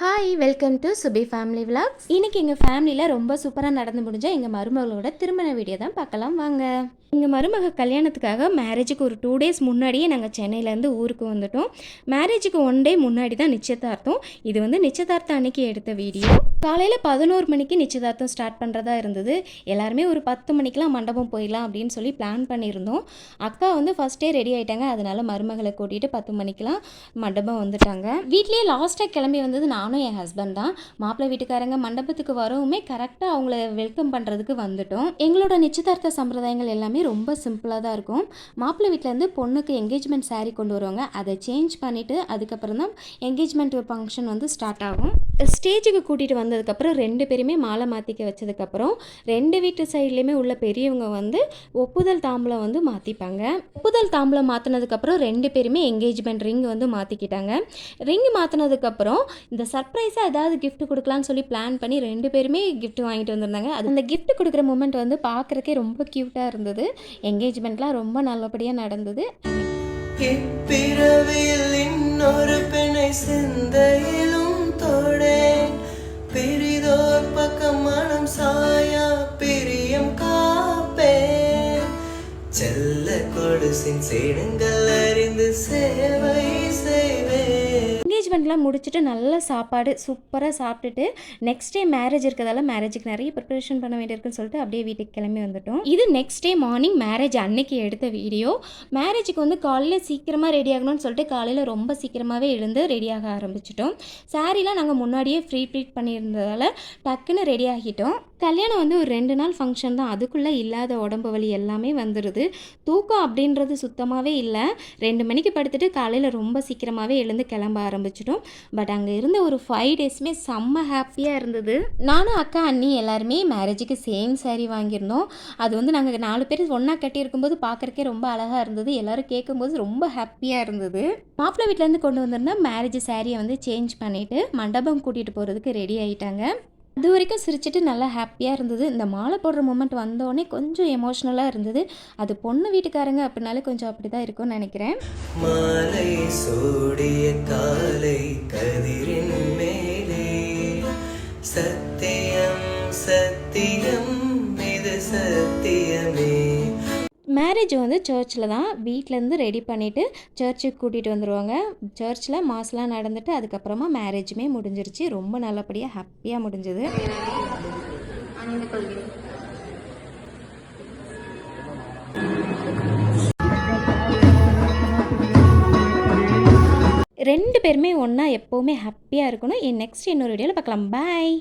Hi, welcome to Subi family vlogs. இன்றைக்கி எங்கள் ஃபேமிலியில் ரொம்ப சூப்பராக நடந்து முடிஞ்ச எங்கள் மருமகளோட திருமண வீடியோ தான் பார்க்கலாம் வாங்க. எங்கள் மருமக கல்யாணத்துக்காக மேரேஜுக்கு ஒரு 2 days முன்னாடியே நாங்கள் சென்னையிலேருந்து ஊருக்கு வந்துட்டோம். மேரேஜுக்கு 1 day முன்னாடி தான் நிச்சயதார்த்தம். இது வந்து நிச்சயதார்த்தம் அன்னைக்கு எடுத்த வீடியோ. காலையில் 11 மணிக்கு நிச்சயதார்த்தம் ஸ்டார்ட் பண்ணுறதா இருந்தது. எல்லாருமே ஒரு 10 மணிக்கெலாம் மண்டபம் போயிடலாம் அப்படின்னு சொல்லி பிளான் பண்ணியிருந்தோம். அக்கா வந்து ஃபஸ்ட்டே ரெடி ஆகிட்டாங்க. அதனால மருமகளை கூட்டிகிட்டு 10 மணிக்கெலாம் மண்டபம் வந்துட்டாங்க. வீட்லேயே லாஸ்ட்டாக கிளம்பி வந்தது நானும் என் ஹஸ்பண்ட் தான். மாப்பிள்ளை வீட்டுக்காரங்க மண்டபத்துக்கு வரவுமே கரெக்டாக அவங்கள வெல்கம் பண்ணுறதுக்கு வந்துட்டோம். எங்களோட நிச்சயதார்த்த சம்பிரதாயங்கள் எல்லாமே ரொம்ப சிம்பிளாக தான் இருக்கும். மாப்பிள்ளை வீட்டிலேருந்து பொண்ணுக்கு என்கேஜ்மெண்ட் சாரீ கொண்டு வருவாங்க. அதை சேஞ்ச் பண்ணிவிட்டு அதுக்கப்புறம் தான் என்கேஜ்மெண்ட் ஃபங்க்ஷன் வந்து ஸ்டார்ட் ஆகும். ஸ்டேஜுக்கு கூட்டிகிட்டு வந்ததுக்கப்புறம் 2 பேருமே மாலை மாற்றிக்க வச்சதுக்கப்புறம் 2 வீட்டு சைட்லேயுமே உள்ள பெரியவங்க வந்து ஒப்புதல் தாம்பலம் வந்து மாற்றிப்பாங்க. ஒப்புதல் தாம்பலம் மாற்றினதுக்கப்புறம் 2 பேருமே என்கேஜ்மெண்ட் ரிங் வந்து மாற்றிக்கிட்டாங்க. ரிங் மாற்றினதுக்கப்புறம் இந்த சர்ப்ரைஸாக ஏதாவது கிஃப்ட் கொடுக்கலான்னு சொல்லி பிளான் பண்ணி 2 பேருமே கிஃப்ட் வாங்கிட்டு வந்திருந்தாங்க. அது அந்த கிஃப்ட் கொடுக்குற மூமெண்ட் வந்து பார்க்குறக்கே ரொம்ப க்யூட்டாக இருந்தது. என்கேஜ்மெண்ட்லாம் ரொம்ப நல்லபடியாக நடந்தது. இப்பிறவியில் இன்னொரு பெண்ணை சிந்தையிலும் தோடேன், பிரிதோர் பக்கம் மனம் சாயா பிரியம் காப்பேன், செல்ல கொலுசின் சேடுங்கள் அறிந்து சேவை செய்வேன். என்கேஜ்மெண்ட்லாம் முடிச்சுட்டு நல்ல சாப்பாடு சூப்பராக சாப்பிட்டுட்டு நெக்ஸ்ட் டே மேரேஜ் இருக்கிறதால மேரேஜுக்கு நிறைய ப்ரிப்பரேஷன் பண்ண வேண்டியிருக்குன்னு சொல்லிட்டு அப்படியே வீட்டுக்கு கிளம்பி வந்துட்டோம். இது நெக்ஸ்ட் டே மார்னிங் மேரேஜ் அன்னைக்கு எடுத்த வீடியோ. மேரேஜுக்கு வந்து காலையில் சீக்கிரமாக ரெடி ஆகணும்னு சொல்லிட்டு காலையில் ரொம்ப சீக்கிரமாகவே எழுந்து ரெடியாக ஆரம்பிச்சிட்டோம். சாரீலாம் நாங்கள் முன்னாடியே ப்ரீட் பண்ணியிருந்ததால் டக்குன்னு ரெடி ஆகிட்டோம். கல்யாணம் வந்து ஒரு 2 நாள் ஃபங்க்ஷன் தான். அதுக்குள்ளே இல்லாத உடம்பு வலி எல்லாமே வந்துடுது. தூக்கம் அப்படின்றது சுத்தமாகவே இல்லை. 2 மணிக்கு படுத்துட்டு காலையில் ரொம்ப சீக்கிரமாகவே எழுந்து கிளம்ப ஆரம்பிச்சிட்டோம். பட் அங்கே இருந்த ஒரு 5 daysமே செம்ம ஹாப்பியாக இருந்தது. நானும் அக்கா அண்ணி எல்லாருமே மேரேஜுக்கு சேம் சாரீ வாங்கியிருந்தோம். அது வந்து நாங்கள் 4 பேர் ஒன்றா கட்டியிருக்கும்போது பார்க்குறக்கே ரொம்ப அழகாக இருந்தது. எல்லோரும் கேட்கும்போது ரொம்ப ஹாப்பியாக இருந்தது. மாப்பிள்ளை வீட்டிலேருந்து கொண்டு வந்திருந்தா மேரேஜ் சாரியை வந்து சேஞ்ச் பண்ணிவிட்டு மண்டபம் கூட்டிகிட்டு போகிறதுக்கு ரெடி ஆகிட்டாங்க. அது வரைக்கும் சிரிச்சிட்டு நல்லா ஹாப்பியாக இருந்தது. இந்த மாலை போடுற மூமெண்ட் வந்தோடனே கொஞ்சம் எமோஷ்னலாக இருந்தது. அது பொண்ணு வீட்டுக்காரங்க அப்படின்னாலே கொஞ்சம் அப்படி தான் இருக்கும்னு நினைக்கிறேன். மாலை சூடிய காலை கதிரின் மேலே சத்தியம் சத்தியம் இது சத்தியமே. மேரேஜ் வந்து சர்ச்சில் தான். வீட்டிலேருந்து ரெடி பண்ணிவிட்டு சர்ச்சுக்கு கூட்டிகிட்டு வந்துடுவாங்க. சர்ச்சில் மாஸ்லாம் நடந்துட்டு அதுக்கப்புறமா மேரேஜுமே முடிஞ்சிருச்சு. ரொம்ப நல்லபடியாக ஹாப்பியாக முடிஞ்சது. ரெண்டு பேருமே ஒன்றா எப்போவுமே ஹாப்பியாக இருக்கணும். நெக்ஸ்ட் இன்னொரு வீடியோவில் பார்க்கலாம். பாய்.